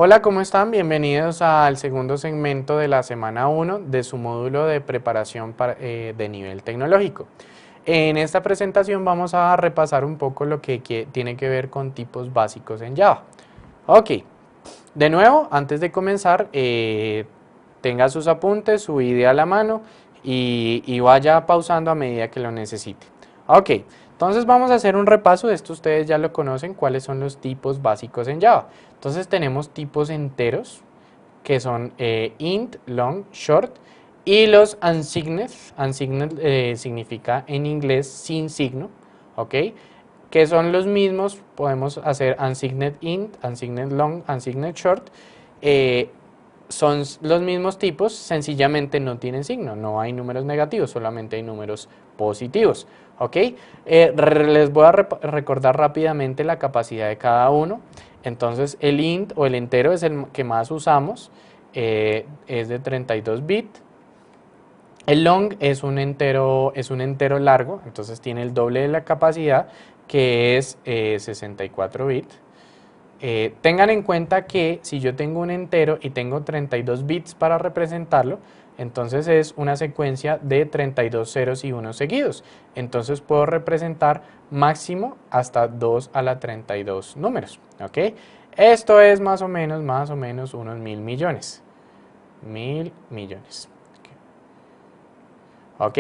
Hola, ¿cómo están? Bienvenidos al segundo segmento de la semana 1 de su módulo de preparación de nivel tecnológico. En esta presentación vamos a repasar un poco lo que tiene que ver con tipos básicos en Java. Ok, de nuevo, antes de comenzar, tenga sus apuntes, su idea a la mano y vaya pausando a medida que lo necesite. Ok, entonces vamos a hacer un repaso de esto, ustedes ya lo conocen, cuáles son los tipos básicos en Java. Entonces tenemos tipos enteros, que son int, long, short, y los unsigned. Unsigned significa en inglés sin signo, ¿ok? Que son los mismos, podemos hacer unsigned int, unsigned long, unsigned short. eh, Son los mismos tipos, sencillamente no tienen signo, no hay números negativos, solamente hay números positivos. ¿Ok? Les voy a recordar rápidamente la capacidad de cada uno. Entonces el int o el entero es el que más usamos, es de 32 bits. El long es un entero largo, entonces tiene el doble de la capacidad, que es 64 bits. Tengan en cuenta que si yo tengo un entero y tengo 32 bits para representarlo, entonces es una secuencia de 32 ceros y unos seguidos. Entonces puedo representar máximo hasta 2 a la 32 números. ¿Ok? Esto es más o menos unos 1000 millones. 1000 millones. ¿Ok?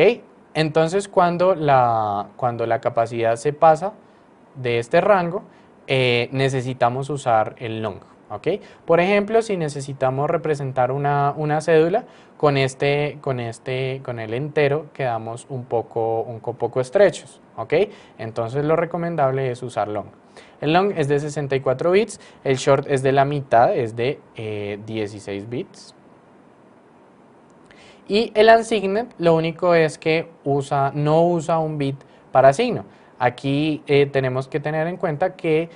Entonces cuando la capacidad se pasa de este rango, necesitamos usar el long. ¿Ok? Por ejemplo, si necesitamos representar una cédula, con el entero quedamos un poco estrechos. ¿Ok? Entonces lo recomendable es usar long. El long es de 64 bits, el short es de la mitad, es de 16 bits. Y el unsigned lo único es que no usa un bit para signo. Aquí tenemos que tener en cuenta que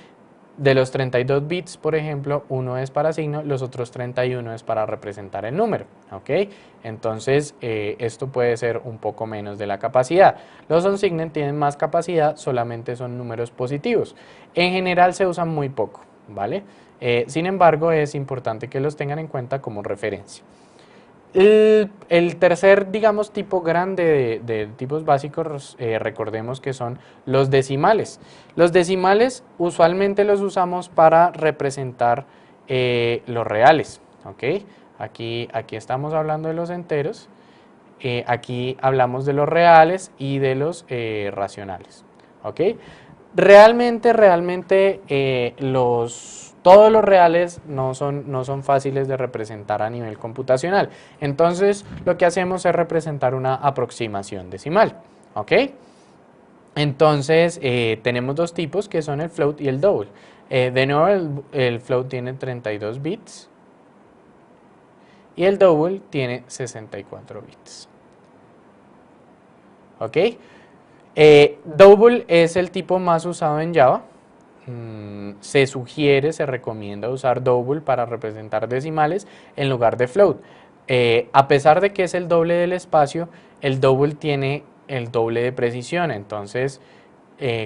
de los 32 bits, por ejemplo, uno es para signo, los otros 31 es para representar el número. ¿Ok? Entonces, esto puede ser un poco menos de la capacidad. Los unsigned tienen más capacidad, solamente son números positivos. En general se usan muy poco, ¿vale? Sin embargo, es importante que los tengan en cuenta como referencia. El tercer, digamos, tipo grande de tipos básicos, recordemos que son los decimales. Los decimales usualmente los usamos para representar los reales. ¿Ok? Aquí estamos hablando de los enteros, aquí hablamos de los reales y de los racionales. ¿Ok? Realmente todos los reales no son fáciles de representar a nivel computacional. Entonces lo que hacemos es representar una aproximación decimal. ¿Ok? Entonces tenemos dos tipos que son el float y el double. De nuevo el float tiene 32 bits y el double tiene 64 bits. ¿Ok? Double es el tipo más usado en Java. Se recomienda usar double para representar decimales en lugar de float. A pesar de que es el doble del espacio, el double tiene el doble de precisión. Entonces,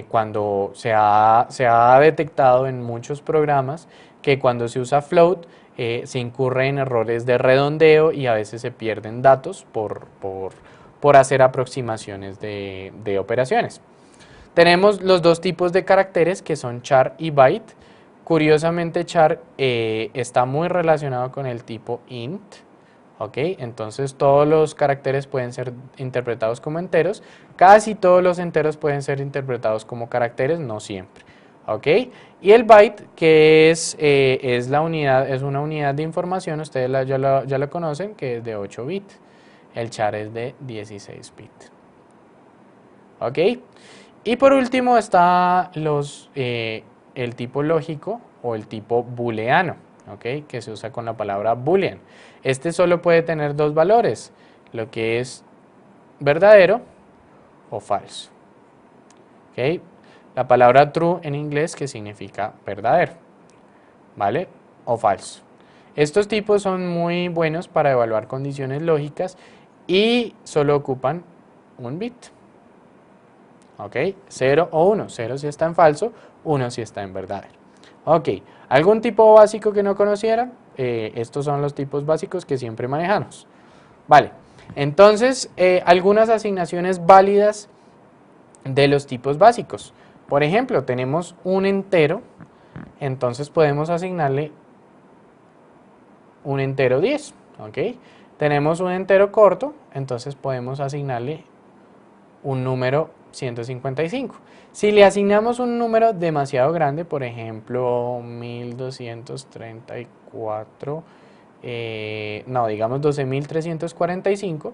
cuando se ha detectado en muchos programas que cuando se usa float, se incurre en errores de redondeo y a veces se pierden datos por hacer aproximaciones de operaciones. Tenemos los dos tipos de caracteres que son char y byte. Curiosamente, char está muy relacionado con el tipo int. ¿Ok? Entonces todos los caracteres pueden ser interpretados como enteros. Casi todos los enteros pueden ser interpretados como caracteres, no siempre. ¿Ok? Y el byte, que es una unidad de información, ustedes ya lo conocen, que es de 8 bits. El char es de 16 bits. ¿Ok? Y por último está el tipo lógico o el tipo booleano, ¿ok? Que se usa con la palabra boolean. Este solo puede tener dos valores, lo que es verdadero o falso. ¿Ok? La palabra true en inglés, que significa verdadero, ¿vale? O falso. Estos tipos son muy buenos para evaluar condiciones lógicas y solo ocupan un bit. ¿Ok? 0 o 1. 0 si está en falso, 1 si está en verdadero. Ok, ¿Algún tipo básico que no conocieran? Estos son los tipos básicos que siempre manejamos. Vale, entonces algunas asignaciones válidas de los tipos básicos. Por ejemplo, tenemos un entero, entonces podemos asignarle un entero 10, ¿ok? Tenemos un entero corto, entonces podemos asignarle un número 155. Si le asignamos un número demasiado grande, por ejemplo, 1234, no, digamos 12345,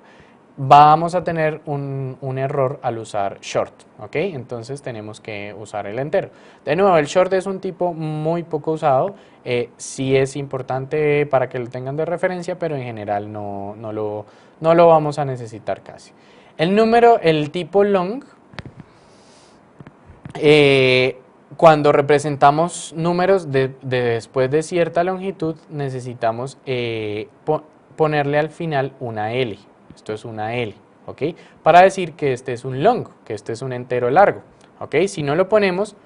vamos a tener un error al usar short, ¿ok? Entonces tenemos que usar el entero. De nuevo, el short es un tipo muy poco usado, sí es importante para que lo tengan de referencia, pero en general no lo vamos a necesitar casi. El tipo long, cuando representamos números después de cierta longitud, necesitamos ponerle al final una L. Esto es una L, ¿ok? Para decir que este es un long, que este es un entero largo, ¿ok? Si no lo ponemos,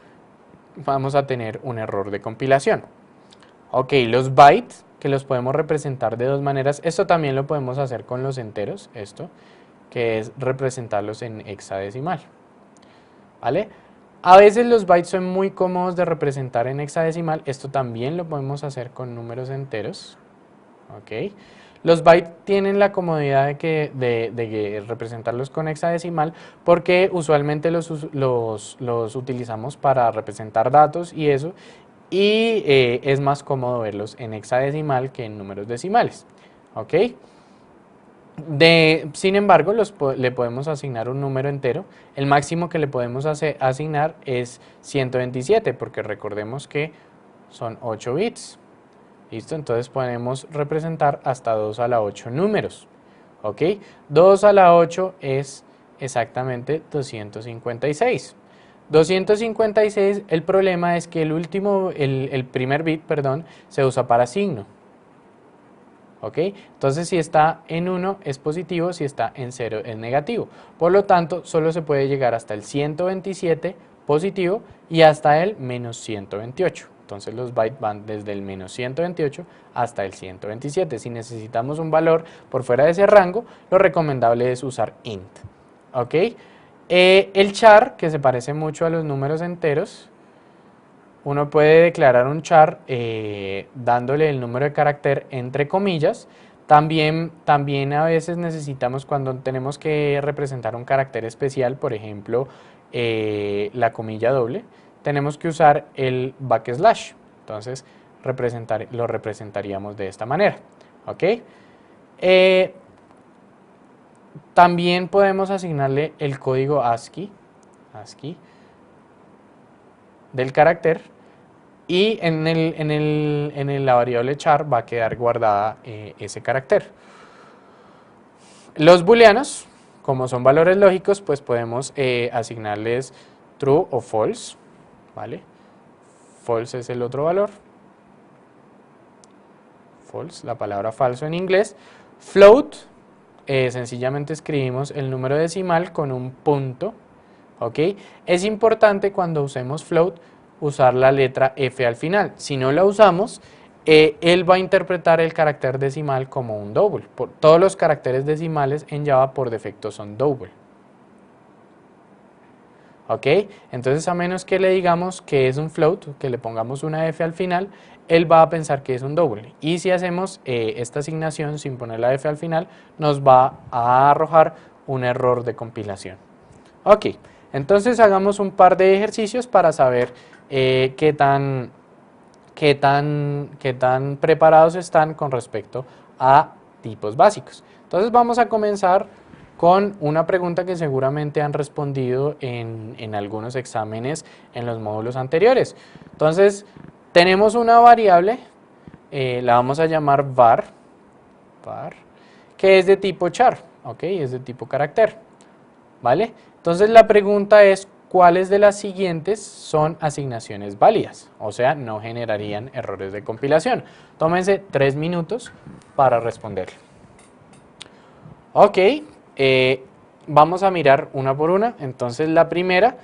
vamos a tener un error de compilación. Ok, los bytes, que los podemos representar de dos maneras. Esto también lo podemos hacer con los enteros, esto, que es representarlos en hexadecimal, ¿vale? A veces los bytes son muy cómodos de representar en hexadecimal. Esto también lo podemos hacer con números enteros, ¿ok? Los bytes tienen la comodidad de representarlos con hexadecimal porque usualmente los utilizamos para representar datos y eso, y es más cómodo verlos en hexadecimal que en números decimales, ¿ok? Sin embargo, le podemos asignar un número entero. El máximo que le podemos asignar es 127, porque recordemos que son 8 bits. ¿Listo? Entonces podemos representar hasta 2 a la 8 números. ¿Ok? 2 a la 8 es exactamente 256. 256, el problema es que el primer bit, perdón, se usa para signo. ¿Ok? Entonces si está en 1 es positivo, si está en 0 es negativo. Por lo tanto, solo se puede llegar hasta el 127 positivo y hasta el menos 128. Entonces los bytes van desde el menos 128 hasta el 127. Si necesitamos un valor por fuera de ese rango, lo recomendable es usar int. ¿Ok? El char, que se parece mucho a los números enteros, uno puede declarar un char dándole el número de carácter entre comillas. También a veces necesitamos, cuando tenemos que representar un carácter especial, por ejemplo, la comilla doble, tenemos que usar el backslash. Entonces lo representaríamos de esta manera. ¿Ok? También podemos asignarle el código ASCII del carácter, y en la variable char va a quedar guardada ese carácter. Los booleanos, como son valores lógicos, pues podemos asignarles true o false, ¿vale? False es el otro valor. False, la palabra falso en inglés. Float, sencillamente escribimos el número decimal con un punto, ¿ok? Es importante cuando usemos float usar la letra F al final. Si no la usamos, él va a interpretar el carácter decimal como un double. Todos los caracteres decimales en Java por defecto son double. ¿Ok? Entonces, a menos que le digamos que es un float, que le pongamos una F al final, él va a pensar que es un double. Y si hacemos esta asignación sin poner la F al final, nos va a arrojar un error de compilación. Ok, entonces hagamos un par de ejercicios para saber qué tan preparados están con respecto a tipos básicos. Entonces vamos a comenzar con una pregunta que seguramente han respondido en algunos exámenes en los módulos anteriores. Entonces tenemos una variable, la vamos a llamar var, que es de tipo char, ¿ok? Es de tipo carácter, ¿vale? Entonces la pregunta es, ¿cuáles de las siguientes son asignaciones válidas? O sea, no generarían errores de compilación. Tómense 3 minutos para responderle. Ok, vamos a mirar una por una. Entonces la primera,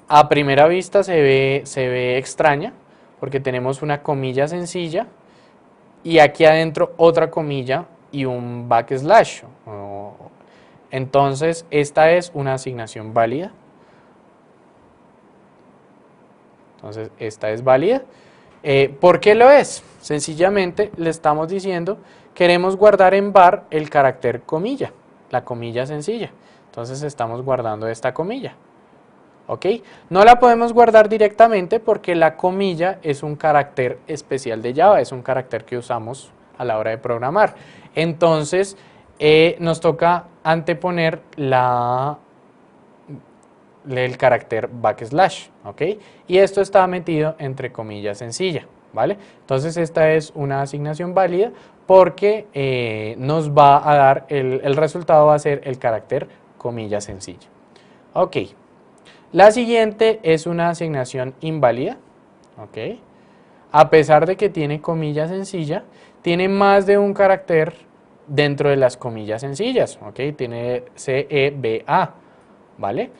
a primera vista se ve extraña, porque tenemos una comilla sencilla y aquí adentro otra comilla y un backslash. Entonces, esta es una asignación válida. Entonces, esta es válida. ¿Por qué lo es? Sencillamente le estamos diciendo, queremos guardar en var el carácter comilla, la comilla sencilla. Entonces, estamos guardando esta comilla. ¿Ok? No la podemos guardar directamente porque la comilla es un carácter especial de Java, es un carácter que usamos a la hora de programar. Entonces, nos toca anteponer el carácter backslash, ¿ok? Y esto está metido entre comillas sencilla, ¿vale? Entonces, esta es una asignación válida porque nos va a dar, el resultado va a ser el carácter comilla sencilla. Ok. La siguiente es una asignación inválida, ¿ok? A pesar de que tiene comilla sencilla, tiene más de un carácter dentro de las comillas sencillas, ¿ok? Tiene C, E, B, A, ¿vale?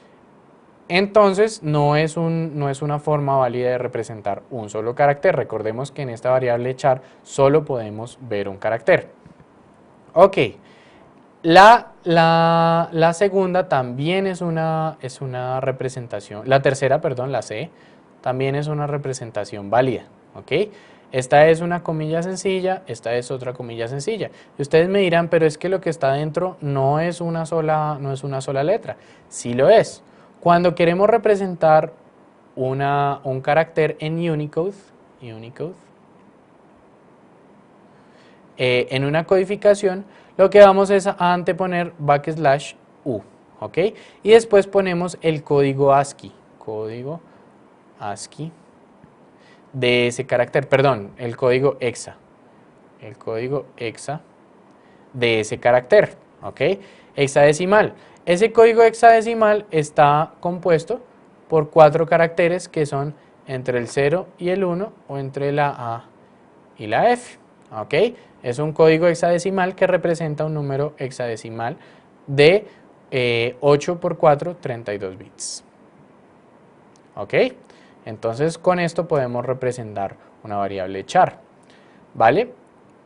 Entonces no es una forma válida de representar un solo carácter. Recordemos que en esta variable char solo podemos ver un carácter. Ok. La segunda también es una representación, la tercera, perdón, la C, también es una representación válida, ¿ok? Esta es una comilla sencilla, esta es otra comilla sencilla. Y ustedes me dirán, pero es que lo que está dentro no es una sola letra. Sí lo es. Cuando queremos representar un carácter en Unicode, en una codificación, lo que vamos es a anteponer backslash u, ¿ok? Y después ponemos el código ASCII de ese carácter, perdón, el código hexa de ese carácter, ¿ok? Hexadecimal. Ese código hexadecimal está compuesto por 4 caracteres que son entre el 0 y el 1 o entre la A y la F, ¿ok? Es un código hexadecimal que representa un número hexadecimal de 8 por 4, 32 bits. ¿Ok? Entonces con esto podemos representar una variable char. ¿Vale?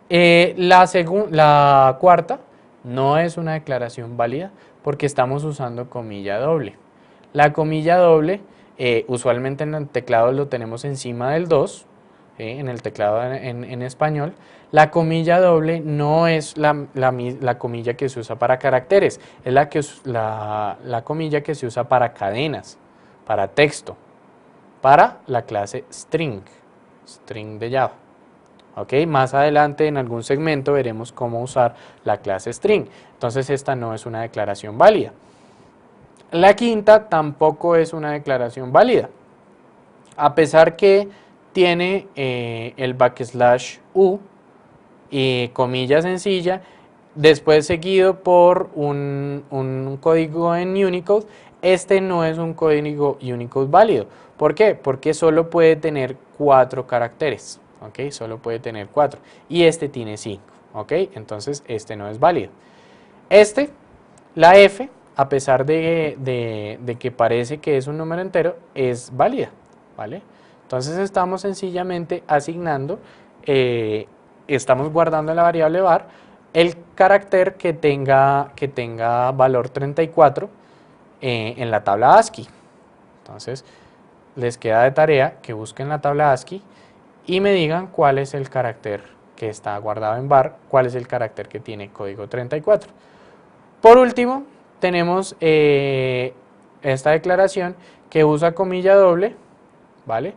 La cuarta no es una declaración válida porque estamos usando comilla doble. La comilla doble usualmente en el teclado lo tenemos encima del 2, en el teclado en español. La comilla doble no es la comilla que se usa para caracteres, es la comilla que se usa para cadenas, para texto, para la clase string de Java. ¿Ok? Más adelante en algún segmento veremos cómo usar la clase string. Entonces esta no es una declaración válida. La quinta tampoco es una declaración válida, a pesar que tiene el backslash u y comilla sencilla, después seguido por un código en Unicode. Este no es un código Unicode válido. ¿Por qué? Porque solo puede tener 4 caracteres. ¿Ok? Solo puede tener 4. Y este tiene 5. ¿Ok? Entonces este no es válido. La F, a pesar de que parece que es un número entero, es válida. ¿Vale? Entonces estamos sencillamente asignando, estamos guardando en la variable var el carácter que tenga valor 34 en la tabla ASCII. Entonces les queda de tarea que busquen la tabla ASCII y me digan cuál es el carácter que está guardado en var, cuál es el carácter que tiene código 34. Por último, tenemos esta declaración que usa comilla doble, ¿vale?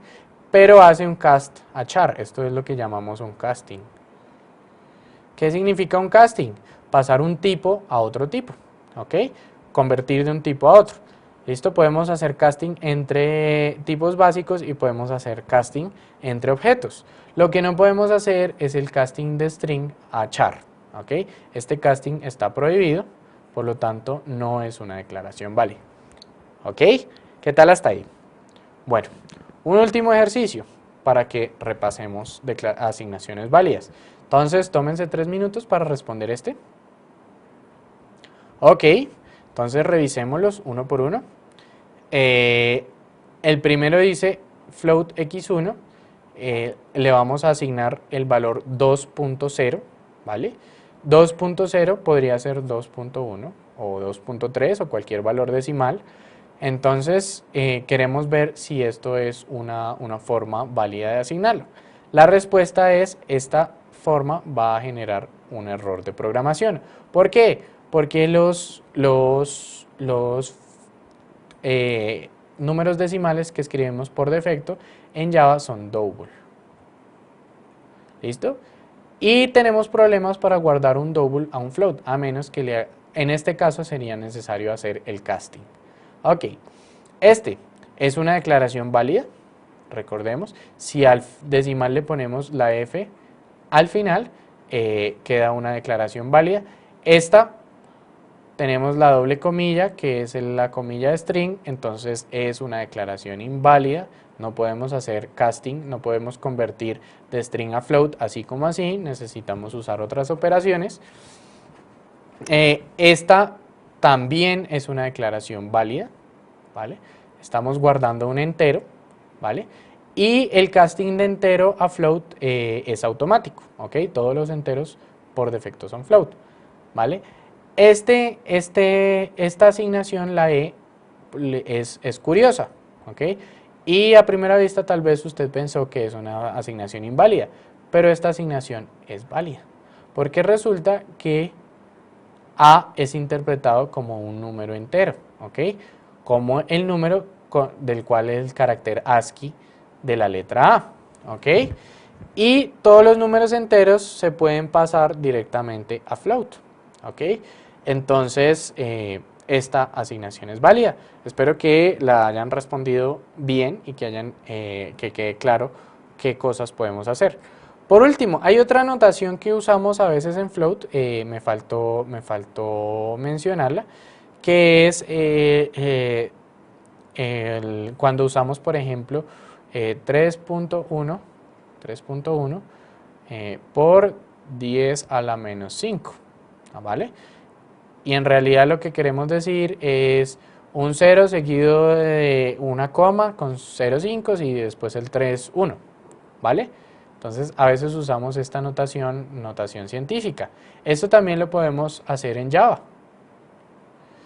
Pero hace un cast a char. Esto es lo que llamamos un casting. ¿Qué significa un casting? Pasar un tipo a otro tipo, ¿ok? Convertir de un tipo a otro. ¿Listo? Podemos hacer casting entre tipos básicos y podemos hacer casting entre objetos. Lo que no podemos hacer es el casting de string a char, ¿ok? Este casting está prohibido, por lo tanto no es una declaración válida. ¿Ok? ¿Qué tal hasta ahí? Bueno, un último ejercicio para que repasemos asignaciones válidas. Entonces, tómense 3 minutos para responder este. Ok, entonces revisémoslos uno por uno. El primero dice float x1 le vamos a asignar el valor 2.0, ¿vale? 2.0 podría ser 2.1 o 2.3 o cualquier valor decimal. Entonces, queremos ver si esto es una forma válida de asignarlo. La respuesta es, esta forma va a generar un error de programación. ¿Por qué? Porque los números decimales que escribimos por defecto en Java son double. ¿Listo? Y tenemos problemas para guardar un double a un float, a menos que en este caso sería necesario hacer el casting. Ok, este es una declaración válida, recordemos, si al decimal le ponemos la F al final, queda una declaración válida. Esta tenemos la doble comilla, que es la comilla de string, entonces es una declaración inválida. No podemos hacer casting, no podemos convertir de string a float así como así, necesitamos usar otras operaciones. Esta también es una declaración válida, ¿vale? Estamos guardando un entero, ¿vale? Y el casting de entero a float es automático, ¿ok? Todos los enteros por defecto son float, ¿vale? Esta asignación, la E, es curiosa, ¿ok? Y a primera vista tal vez usted pensó que es una asignación inválida, pero esta asignación es válida, porque resulta que A es interpretado como un número entero, ¿ok? Como el número del cual es el carácter ASCII de la letra A, ¿ok? Y todos los números enteros se pueden pasar directamente a float, ¿ok? Entonces, esta asignación es válida. Espero que la hayan respondido bien y que quede claro qué cosas podemos hacer. Por último, hay otra notación que usamos a veces en float, me faltó mencionarla, que es cuando usamos, por ejemplo, 3.1 por 10 a la menos 5, ¿vale? Y en realidad lo que queremos decir es un 0 seguido de una coma con 0,5 y después el 3, 1, ¿vale? Entonces a veces usamos esta notación científica. Esto también lo podemos hacer en Java.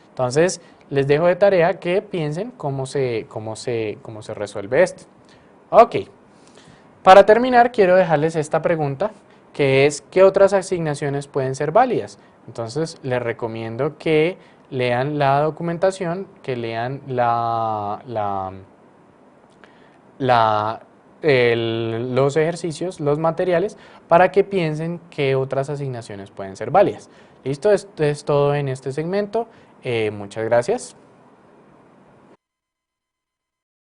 Entonces les dejo de tarea que piensen cómo se resuelve esto. Ok, para terminar quiero dejarles esta pregunta, que es ¿qué otras asignaciones pueden ser válidas? Entonces les recomiendo que lean la documentación, que lean los ejercicios, los materiales, para que piensen qué otras asignaciones pueden ser válidas. Listo, esto es todo en este segmento. Muchas gracias.